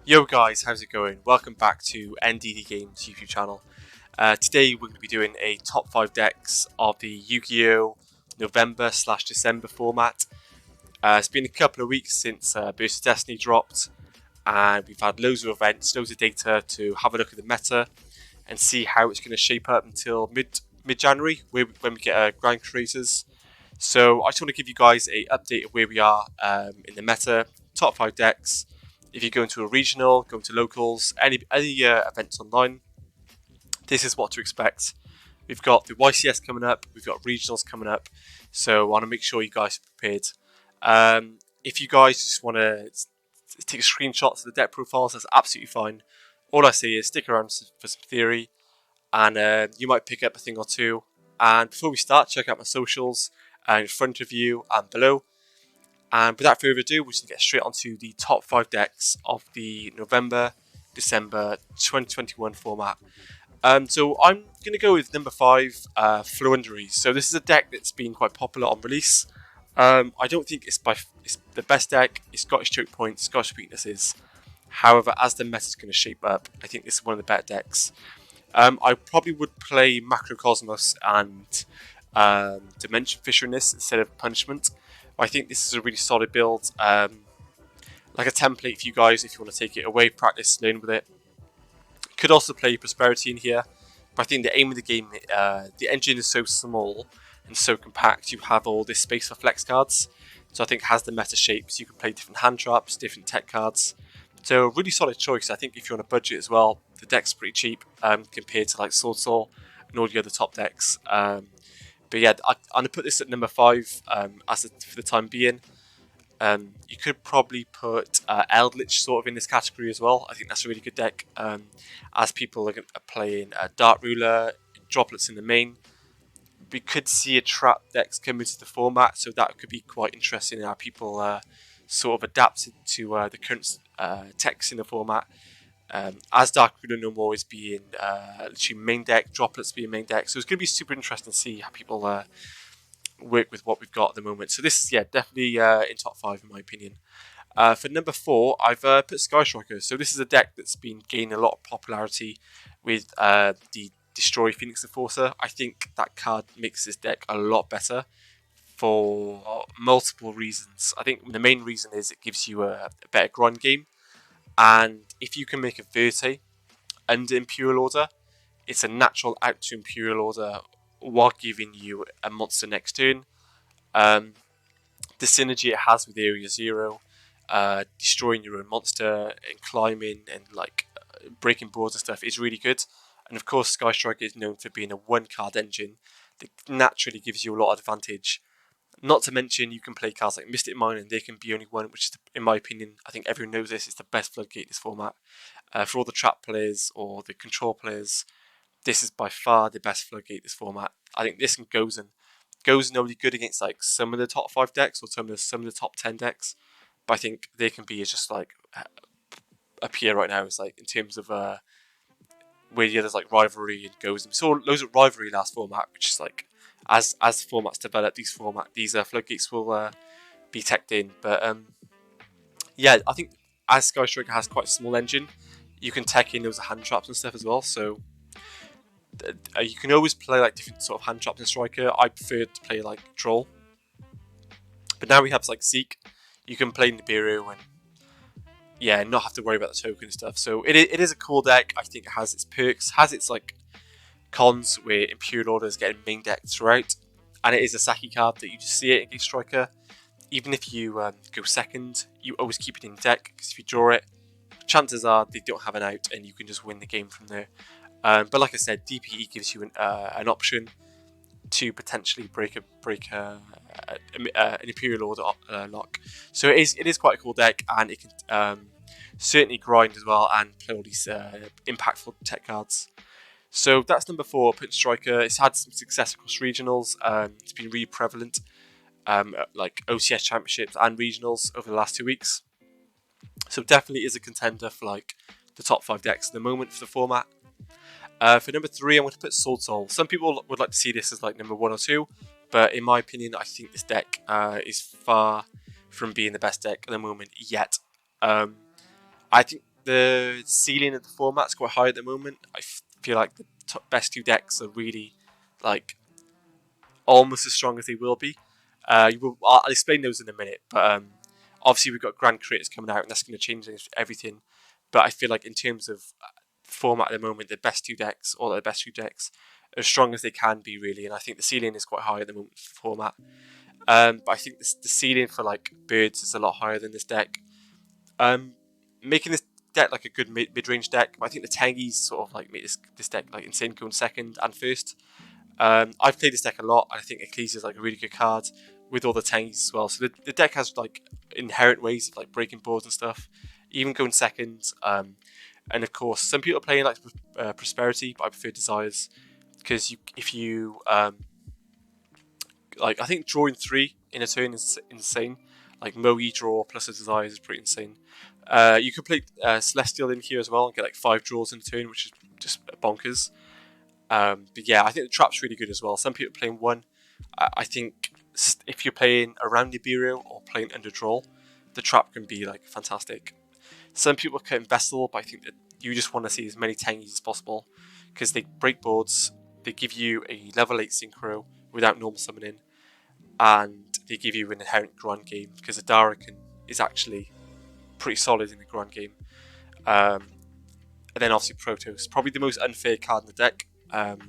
Yo guys, how's it going? Welcome back to NDDGames YouTube channel. Today we're going to be doing a top 5 decks of the Yu-Gi-Oh! November/December format. It's been a couple of weeks since Burst of Destiny dropped, and we've had loads of events, loads of data to have a look at the meta and see how it's going to shape up until mid-January when we get Grand Creators. So I just want to give you guys a update of where we are in the meta, top 5 decks. If you go into a regional, go into locals, any events online, this is what to expect. We've got the YCS coming up, we've got regionals coming up, so I want to make sure you guys are prepared. If you guys just want to take screenshots of the deck profiles, that's absolutely fine. All I say is stick around for some theory, and you might pick up a thing or two. And before we start, check out my socials in front of you and below. And without further ado, we're just going to get straight onto the top 5 decks of the November-December 2021 format. So I'm going to go with number 5, Floowandereeze. So this is a deck that's been quite popular on release. I don't think it's the best deck. It's got its choke points, it's got its weaknesses. However, as the meta is going to shape up, I think this is one of the better decks. I probably would play Macrocosmos and Dimension Fisher in this instead of Punishment. I think this is a really solid build, like a template for you guys if you want to take it away, practice, learn with it. You could also play Prosperity in here, but I think the aim of the game, the engine is so small and so compact, you have all this space for flex cards. So I think it has the meta shapes, you can play different hand traps, different tech cards. So really solid choice. I think if you're on a budget as well, the deck's pretty cheap compared to like Sword Soul and all the other top decks. But yeah, I'm going to put this at number 5 for the time being. You could probably put Eldritch sort of in this category as well. I think that's a really good deck. As people are playing Dart Ruler, Droplets in the main, we could see a trap decks come into the format, so that could be quite interesting in how people sort of adapted to the current techs in the format. As Dark Ruler no more is being literally main deck, Droplets being main deck, so it's going to be super interesting to see how people work with what we've got at the moment. So this is definitely in top 5 in my opinion. For number 4, I've put Sky Striker. So this is a deck that's been gaining a lot of popularity with the Destroy Phoenix Enforcer. I think that card makes this deck a lot better for multiple reasons. I think the main reason is it gives you a better grind game, and if you can make a Verte under Imperial Order, it's a natural out to Imperial Order while giving you a monster next turn. The synergy it has with Area Zero, destroying your own monster and climbing and breaking boards and stuff is really good. And of course, Sky Striker is known for being a 1-card engine that naturally gives you a lot of advantage. Not to mention, you can play cards like Mystic Mine and they can be only one, which is, in my opinion, I think everyone knows this, is the best floodgate in this format. For all the trap players or the control players, this is by far the best floodgate in this format. I think this and Gozen. Gozen only good against like some of the top 5 decks or some of the top 10 decks, but I think they can be just like up here right now. It's like in terms of where there's like rivalry and Gozen. We saw loads of rivalry last format, which is like as formats develop, these floodgates will be teched in. But yeah, I think as Sky Striker has quite a small engine, you can tech in those hand traps and stuff as well. So you can always play like different sort of hand traps in Striker. I prefer to play like Troll, but now we have like Seek. You can play Nibiru and not have to worry about the token and stuff. So it is a cool deck. I think it has its perks, has its like cons where Imperial Order is getting main decked throughout, and it is a Saki card that you just see it against Striker. Even if you go second, you always keep it in deck because if you draw it, chances are they don't have an out and you can just win the game from there. But like I said, DPE gives you an option to potentially break an Imperial Order lock. So it is quite a cool deck, and it can certainly grind as well and play all these impactful tech cards. So that's number 4, Put Striker. It's had some success across regionals. It's been really prevalent, like OCS championships and regionals over the last 2 weeks. So definitely is a contender for like the top 5 decks at the moment for the format. For number 3, I'm going to put Sword Soul. Some people would like to see this as like number 1 or 2, but in my opinion, I think this deck is far from being the best deck at the moment yet. I think the ceiling of the format's quite high at the moment. I feel like the best 2 decks are really like almost as strong as they will be. I'll explain those in a minute, but obviously we've got Grand Creators coming out, and that's going to change everything. But I feel like in terms of format at the moment, the best 2 decks, or the best 2 decks, are as strong as they can be, really. And I think the ceiling is quite high at the moment for format. But I think the ceiling for like birds is a lot higher than this deck. Making this deck like a good mid-range deck. But I think the Tangies sort of like make this deck like insane going second and first. I've played this deck a lot, and I think Ecclesia is like a really good card with all the Tangies as well. So the deck has like inherent ways of like breaking boards and stuff, even going second. And of course, some people are playing like Prosperity, but I prefer Desires because if you like, I think drawing 3 in a turn is insane. Like Moe draw plus a Desires is pretty insane. You could play Celestial in here as well and get like 5 draws in a turn, which is just bonkers. But yeah, I think the trap's really good as well. Some people are playing 1. I think if you're playing around the Burial or playing under draw, the trap can be like fantastic. Some people are cutting Vessel, but I think that you just want to see as many Tangies as possible because they break boards, they give you a level 8 Synchro without normal summoning, and they give you an inherent Grand Game because Adara is actually pretty solid in the Grand Game. And then obviously Protoss, probably the most unfair card in the deck. I'm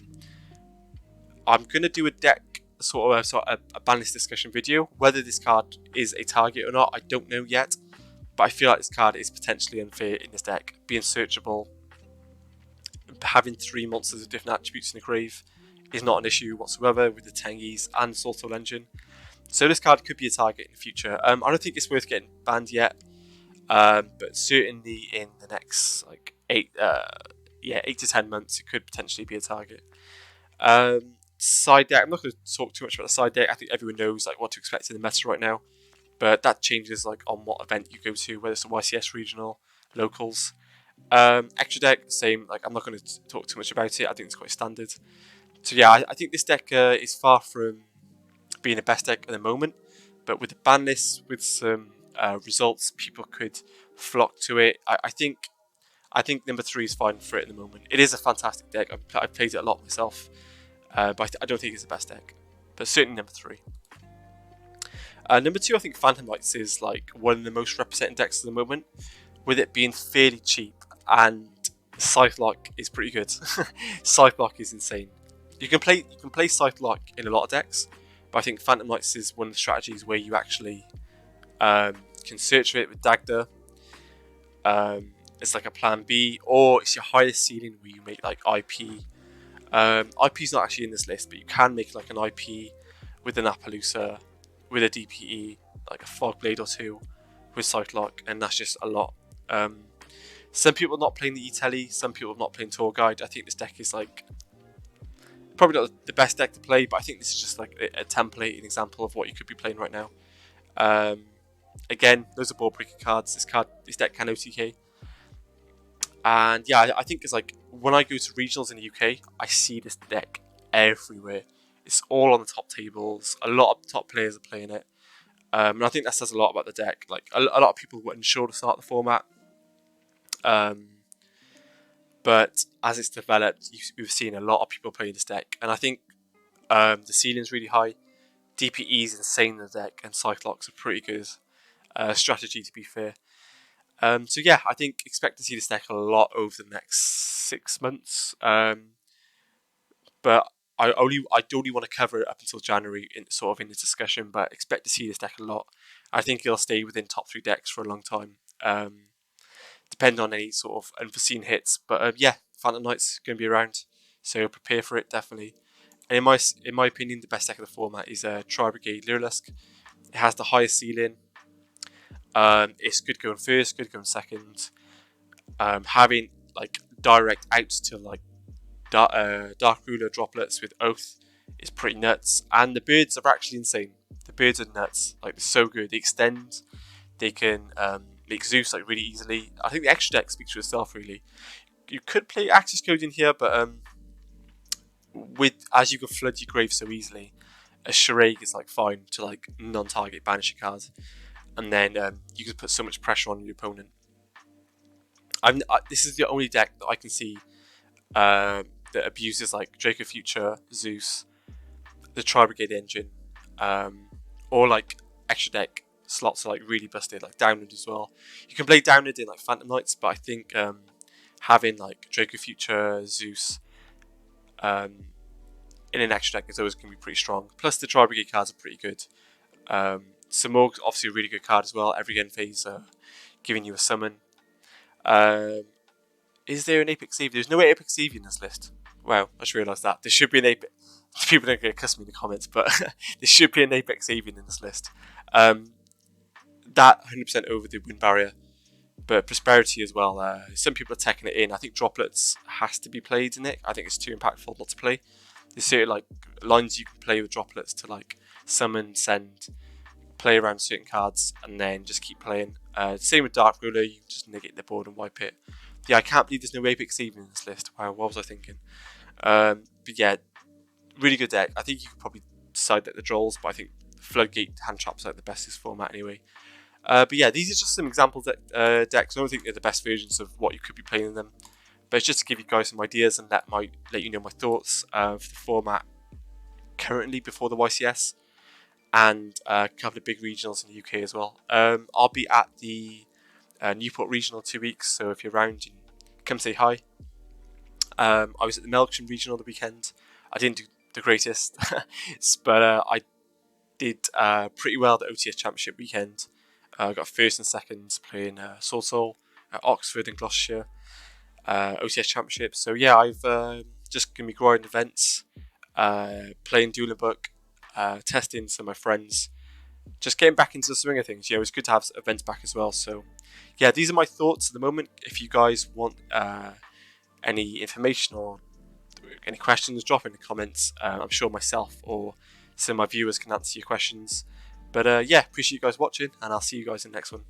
going to do a deck sort of a ban list discussion video. Whether this card is a target or not, I don't know yet. But I feel like this card is potentially unfair in this deck. Being searchable, having 3 monsters of different attributes in the grave is not an issue whatsoever with the Tangies and Soul Engine. So this card could be a target in the future. I don't think it's worth getting banned yet, but certainly in the next like 8 to 10 months, it could potentially be a target. Side deck, I'm not going to talk too much about the side deck. I think everyone knows like what to expect in the meta right now, but that changes like on what event you go to, whether it's a YCS regional, locals. Extra deck, same. Like I'm not going to talk too much about it. I think it's quite standard. So yeah, I think this deck is far from being the best deck at the moment, but with the ban list, with some results, people could flock to it. I think number 3 is fine for it at the moment. It is a fantastic deck. I've played it a lot myself, but I don't think it's the best deck. But certainly number 3. Number 2, I think Phantom Knights is like one of the most represented decks at the moment, with it being fairly cheap, and Scythe Lock is pretty good. Scythe Lock is insane. You can play Scythe Lock in a lot of decks, but I think Phantom Knights is one of the strategies where you actually can search for it with Dagda. It's like a plan B, or it's your highest ceiling where you make like IP. IP is not actually in this list, but you can make like an IP with an Appaloosa, with a DPE, like a Fogblade or 2 with Scythe Lock, and that's just a lot. Some people are not playing the E-Telly, some people are not playing Tour Guide. I think this deck is like probably not the best deck to play, but I think this is just like a template, an example of what you could be playing right now. Again, those are board breaker cards. This deck can OTK. And yeah, I think it's like when I go to regionals in the UK, I see this deck everywhere. It's all on the top tables. A lot of top players are playing it. And I think that says a lot about the deck. Like a lot of people were unsure to start the format. But as it's developed, we've seen a lot of people playing this deck. And I think the ceiling's really high. DPE is insane in the deck, and Cyclops are pretty good strategy, to be fair. So yeah, I think expect to see this deck a lot over the next 6 months. But I only want to cover it up until January in the discussion. But expect to see this deck a lot. I think it'll stay within top 3 decks for a long time, depending on any sort of unforeseen hits. But yeah, Phantom Knight's going to be around, so prepare for it definitely. And in my opinion, the best deck of the format is Tri-Brigade Lurlusk. It has the highest ceiling. It's good going first, good going second. Having like direct outs to like Dark Ruler droplets with Oath is pretty nuts. And the birds are actually insane. The birds are nuts. Like, they're so good. They extend. They can make Zeus like really easily. I think the extra deck speaks for itself really. You could play Access Code in here, but as you can flood your grave so easily, a Charade is like fine to like non-target banish a card, and then you can put so much pressure on your opponent. this is the only deck that I can see that abuses like Draco Future, Zeus, the Tri Brigade engine, or like extra deck slots are like really busted, like Downward as well. You can play Downward in like Phantom Knights, but I think having like Draco Future, Zeus in an extra deck is always going to be pretty strong. Plus the Tri Brigade cards are pretty good. Samorg's obviously a really good card as well. Every end phase giving you a summon. Is there an Apex Eevee? There's no Apex Eevee in this list. Wow, I just realised that. There should be an Apex... People don't get cuss me in the comments, but there should be an Apex Eevee in this list. That 100% over the win barrier. But Prosperity as well. Some people are taking it in. I think Droplets has to be played in it. I think it's too impactful not to play. There's certain like lines you can play with Droplets to like summon, send, play around certain cards, and then just keep playing. Same with Dark Ruler, you can just negate the board and wipe it. Yeah, I can't believe there's no Apex Eevee in this list. Wow, what was I thinking? But yeah, really good deck. I think you could probably side deck the Drolls, but I think Floodgate hand traps are like the best in this format anyway. But yeah, these are just some example decks. I don't think they're the best versions of what you could be playing in them, but it's just to give you guys some ideas and let you know my thoughts for the format currently before the YCS, and a couple of big regionals in the UK as well. I'll be at the Newport Regional 2 weeks, so if you're around, you can come say hi. I was at the Melksham Regional the weekend. I didn't do the greatest, but I did pretty well the OTS Championship weekend. I got first and second playing Soul at Oxford and Gloucestershire OTS Championship. So yeah, I've just going to be growing events, playing Dueling Book, testing some of my friends, just getting back into the swing of things. It's good to have events back as well. So yeah, these are my thoughts at the moment. If you guys want any information or any questions, drop in the comments. I'm sure myself or some of my viewers can answer your questions. But yeah, appreciate you guys watching, and I'll see you guys in the next one.